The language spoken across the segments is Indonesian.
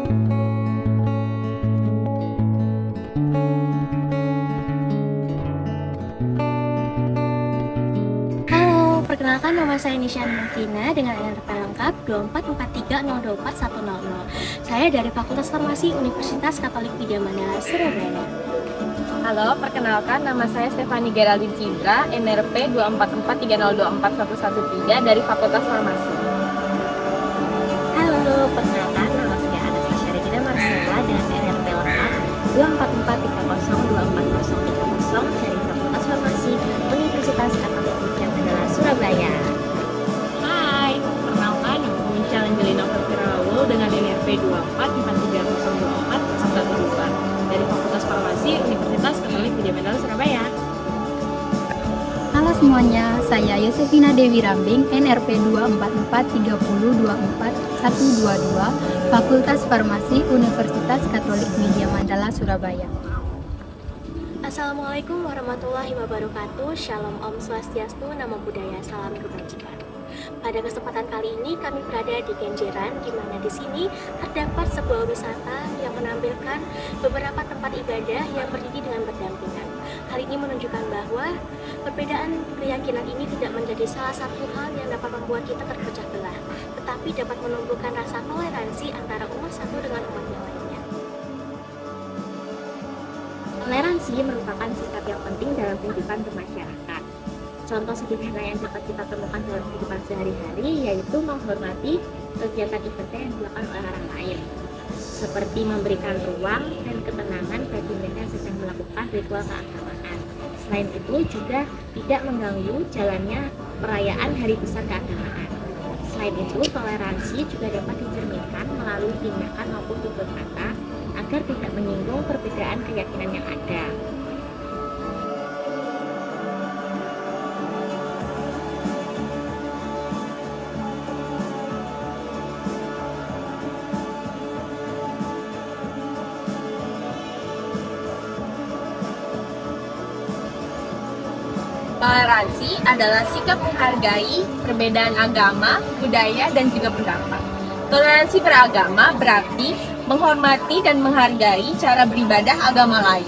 Halo, perkenalkan nama saya Nishan Makina dengan NRP lengkap 24430241000. Saya dari Fakultas Farmasi Universitas Katolik Widya Mandala, Surabaya. Halo, perkenalkan nama saya Stefani Geraldine Cindra, NRP 24430241113 dari Fakultas Farmasi. Halo, perkenalkan nama saya Anastasia Regina Marcella dengan NRP lengkap 24430240030 dari Fakultas Farmasi Universitas Katolik Widya Mandala, Surabaya. Hai, perkenalkan nama Michelle Angelina Firrawul dengan NRP 24330240112 dari Fakultas Farmasi Universitas Katolik Widya Mandala, Surabaya. Halo semuanya, saya Yosefina Dewi Rambing, NRP 24430240122, Fakultas Farmasi Universitas Katolik Widya Mandala, Surabaya. Assalamualaikum warahmatullahi wabarakatuh. Shalom Om Swastiastu, Namo Buddhaya, salam kebajikan. Pada kesempatan kali ini kami berada di Kenjeran, di mana di sini terdapat sebuah wisata yang menampilkan beberapa tempat ibadah yang berdiri dengan berdampingan. Hal ini menunjukkan bahwa perbedaan keyakinan ini tidak menjadi salah satu hal yang dapat membuat kita terpecah belah, tetapi dapat menumbuhkan rasa toleransi antara umat satu dengan umat yang lainnya. Toleransi merupakan sikap yang penting dalam kehidupan bermasyarakat. Contoh sederhana yang dapat kita temukan dalam kehidupan sehari-hari yaitu menghormati kegiatan ibadah yang dilakukan oleh orang lain, seperti memberikan ruang dan ketenangan bagi mereka yang sedang melakukan ritual keagamaan. Selain itu juga tidak mengganggu jalannya perayaan hari besar keagamaan. Selain itu, toleransi juga dapat dicerminkan melalui tindakan maupun tutur kata agar tidak menyinggung perbedaan keyakinan yang ada. Toleransi adalah sikap menghargai perbedaan agama, budaya, dan juga pendapat. Toleransi beragama berarti menghormati dan menghargai cara beribadah agama lain.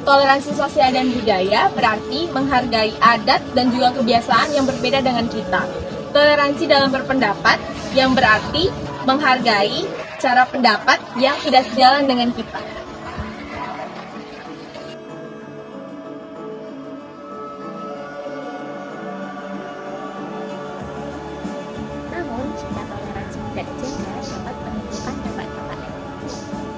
Toleransi sosial dan budaya berarti menghargai adat dan juga kebiasaan yang berbeda dengan kita. Toleransi dalam berpendapat yang berarti menghargai cara pendapat yang tidak sejalan dengan kita. Namun, jika toleransi tidak dijaga, dapat menimbulkan dampak-dampak negatif.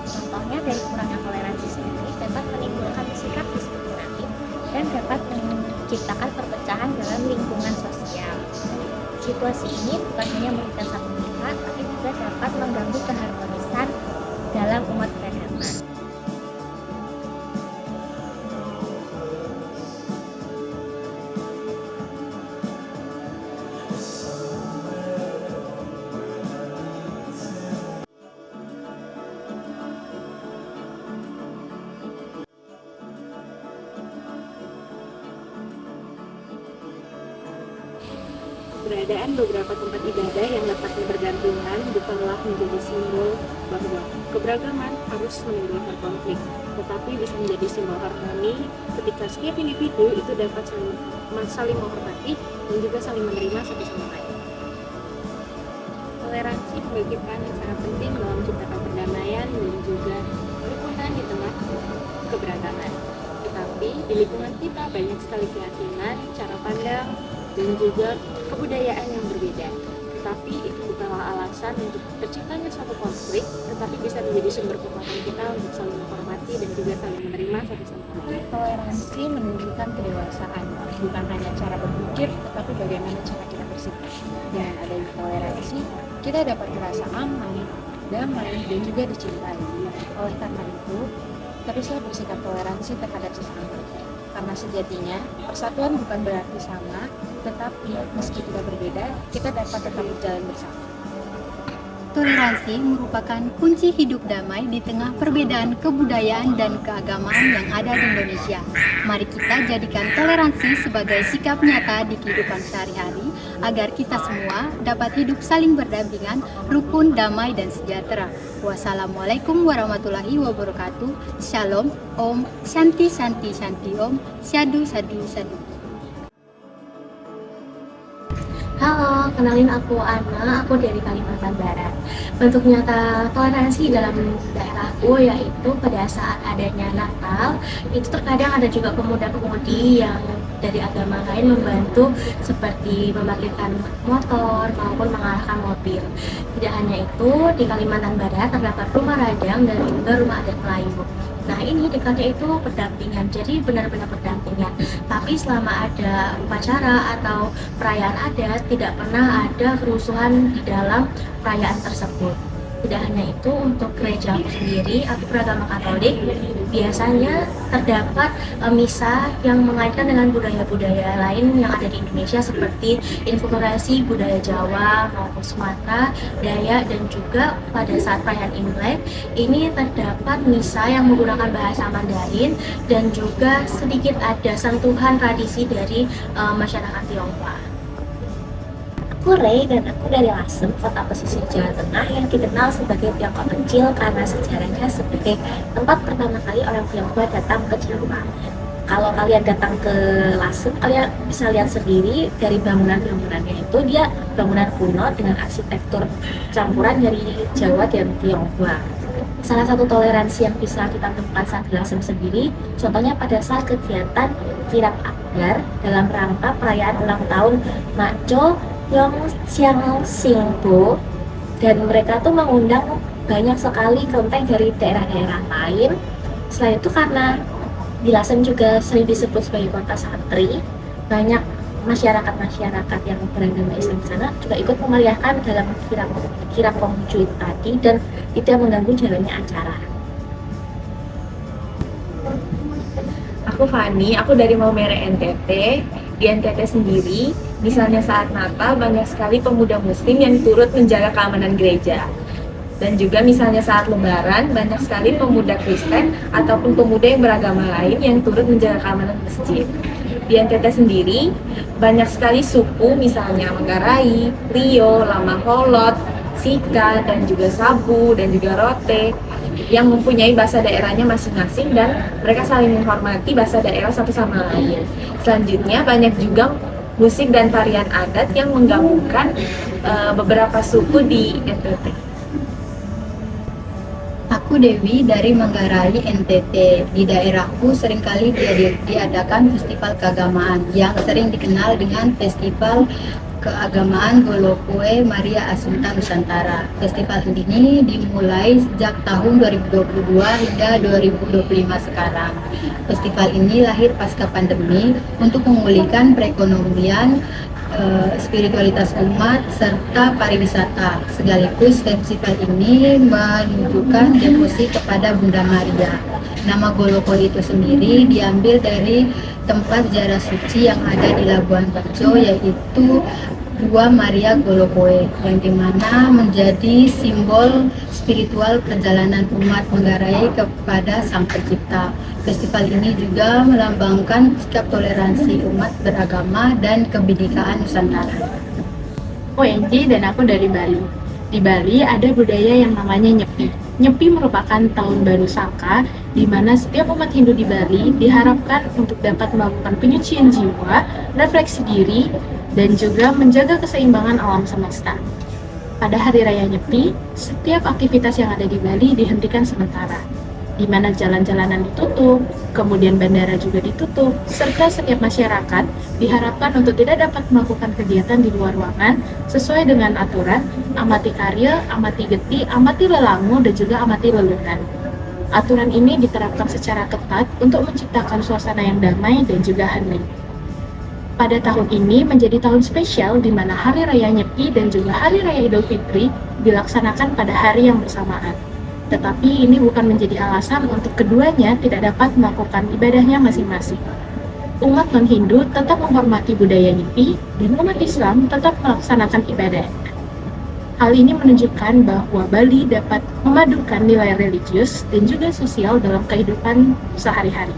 Contohnya dari kurangnya toleransi sendiri dapat menimbulkan sikap diskriminatif dan dapat menciptakan perpecahan dalam lingkungan sosial. Situasi ini bukan hanya merugikan satu pihak, tapi juga dapat mengganggu keharmonisan dalam umat beragama. Keberadaan beberapa tempat ibadah yang letaknya berdampingan bukanlah menjadi simbol bahwa keberagaman harus menimbulkan konflik, tetapi bisa menjadi simbol harmoni ketika setiap individu itu dapat saling menghormati dan juga saling menerima satu sama lain. Toleransi bagi peran yang sangat penting dalam menciptakan perdamaian dan juga kerukunan di tengah keberagaman. Tetapi di lingkungan kita banyak sekali keyakinan, cara pandang, dan juga kebudayaan yang berbeda. Tetapi itu bukanlah alasan untuk terciptanya suatu konflik, tetapi bisa menjadi sumber kekuatan kita untuk saling menghormati dan juga saling menerima satu sama lain. Toleransi menunjukkan kedewasaan, bukan hanya cara berpikir, tetapi bagaimana cara kita bersikap. Dengan adanya toleransi, kita dapat merasa aman, damai, dan juga dicintai. Oleh karena itu, teruslah bersikap toleransi terhadap sesama. Karena sejatinya, persatuan bukan berarti sama, tetapi meski kita berbeda, kita dapat tetap berjalan bersama. Toleransi merupakan kunci hidup damai di tengah perbedaan kebudayaan dan keagamaan yang ada di Indonesia. Mari kita jadikan toleransi sebagai sikap nyata di kehidupan sehari-hari agar kita semua dapat hidup saling berdampingan, rukun, damai, dan sejahtera. Wassalamualaikum warahmatullahi wabarakatuh. Shalom, Om, Shanti, Shanti, Shanti, Om, Syadu, Sadu, Sadu. Halo, kenalin aku Ana, aku dari Kalimantan Barat. Bentuk nyata toleransi dalam daerahku yaitu pada saat adanya Natal, itu terkadang ada juga pemuda-pemudi yang dari agama lain membantu seperti memarkirkan motor maupun mengarahkan mobil. Tidak hanya itu, di Kalimantan Barat terdapat rumah radang dan juga rumah adat Melayu. Nah ini dekatnya itu berdampingan, jadi benar-benar berdampingan. Tapi selama ada upacara atau perayaan adat, tidak pernah ada kerusuhan di dalam perayaan tersebut. Tidak hanya itu, untuk gereja sendiri, aku beragama Katolik, biasanya terdapat misa yang mengaitkan dengan budaya-budaya lain yang ada di Indonesia seperti inkulturasi budaya Jawa maupun Sumatera, Dayak, dan juga pada saat perayaan Imlek ini terdapat misa yang menggunakan bahasa Mandarin dan juga sedikit ada sentuhan tradisi dari masyarakat Tionghoa. Aku Rey dan aku dari Lasem, kota pesisir Jawa Tengah yang dikenal sebagai Tiongkok kecil karena sejarahnya sebagai tempat pertama kali orang Tionghoa datang ke Jawa. Kalau kalian datang ke Lasem, kalian bisa lihat sendiri dari bangunan-bangunannya itu dia bangunan kuno dengan arsitektur campuran dari Jawa dan Tionghoa. Salah satu toleransi yang bisa kita temukan saat di Lasem sendiri, contohnya pada saat kegiatan kirap akbar dalam rangka perayaan ulang tahun Makco Yongxiang Singbo, dan mereka tuh mengundang banyak sekali kelenteng dari daerah-daerah lain. Selain itu karena di Lasem juga sering disebut sebagai kota santri, banyak masyarakat yang beragama Islam sana juga ikut memeriahkan dalam kirap Konghucu itu tadi dan tidak mengganggu jalannya acara. Aku Fani, aku dari Maumere NTT. Di NTT sendiri, misalnya saat Natal, banyak sekali pemuda muslim yang turut menjaga keamanan gereja. Dan juga misalnya saat Lebaran, banyak sekali pemuda Kristen ataupun pemuda yang beragama lain yang turut menjaga keamanan masjid. Di NTT sendiri, banyak sekali suku misalnya Manggarai, Rio, Lama Holot, Sika, dan juga Sabu, dan juga Rote yang mempunyai bahasa daerahnya masing-masing dan mereka saling menghormati bahasa daerah satu sama lain. Selanjutnya banyak juga musik dan tarian adat yang menggabungkan beberapa suku di NTT. Aku Dewi dari Manggarai NTT. Di daerahku seringkali diadakan festival keagamaan yang sering dikenal dengan Festival Keagamaan Golokwe Maria Assunta Nusantara. Festival ini dimulai sejak tahun 2022 hingga 2025 sekarang. Festival ini lahir pasca pandemi untuk memulihkan perekonomian, spiritualitas umat, serta pariwisata. Sekaligus festival ini menunjukkan devosi kepada Bunda Maria. Nama Golokwe itu sendiri diambil dari tempat ziarah suci yang ada di Labuan Bajo, yaitu Gua Maria Golokwe, yang dimana menjadi simbol spiritual perjalanan umat Manggarai kepada Sang Pencipta. Festival ini juga melambangkan sikap toleransi umat beragama dan kebinekaan Nusantara. Aku Enji dan aku dari Bali. Di Bali ada budaya yang namanya Nyepi. Nyepi merupakan tahun baru Saka, di mana setiap umat Hindu di Bali diharapkan untuk dapat melakukan penyucian jiwa, refleksi diri, dan juga menjaga keseimbangan alam semesta. Pada hari raya Nyepi, setiap aktivitas yang ada di Bali dihentikan sementara, di mana jalan-jalanan ditutup, kemudian bandara juga ditutup, serta setiap masyarakat diharapkan untuk tidak dapat melakukan kegiatan di luar ruangan sesuai dengan aturan amati karya, amati geti, amati lelangu, dan juga amati lelunan. Aturan ini diterapkan secara ketat untuk menciptakan suasana yang damai dan juga hening. Pada tahun ini menjadi tahun spesial di mana Hari Raya Nyepi dan juga Hari Raya Idul Fitri dilaksanakan pada hari yang bersamaan. Tetapi ini bukan menjadi alasan untuk keduanya tidak dapat melakukan ibadahnya masing-masing. Umat non-Hindu tetap menghormati budaya Nyepi dan umat Islam tetap melaksanakan ibadah. Hal ini menunjukkan bahwa Bali dapat memadukan nilai religius dan juga sosial dalam kehidupan sehari-hari.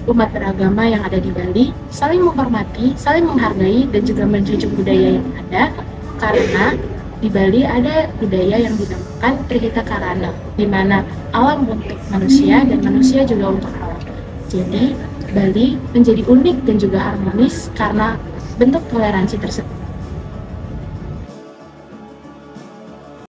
Umat beragama yang ada di Bali saling menghormati, saling menghargai, dan juga menjunjung budaya yang ada, karena di Bali ada budaya yang dinamakan Trihita Karana, di mana alam untuk manusia dan manusia juga untuk alam. Jadi, Bali menjadi unik dan juga harmonis karena bentuk toleransi tersebut.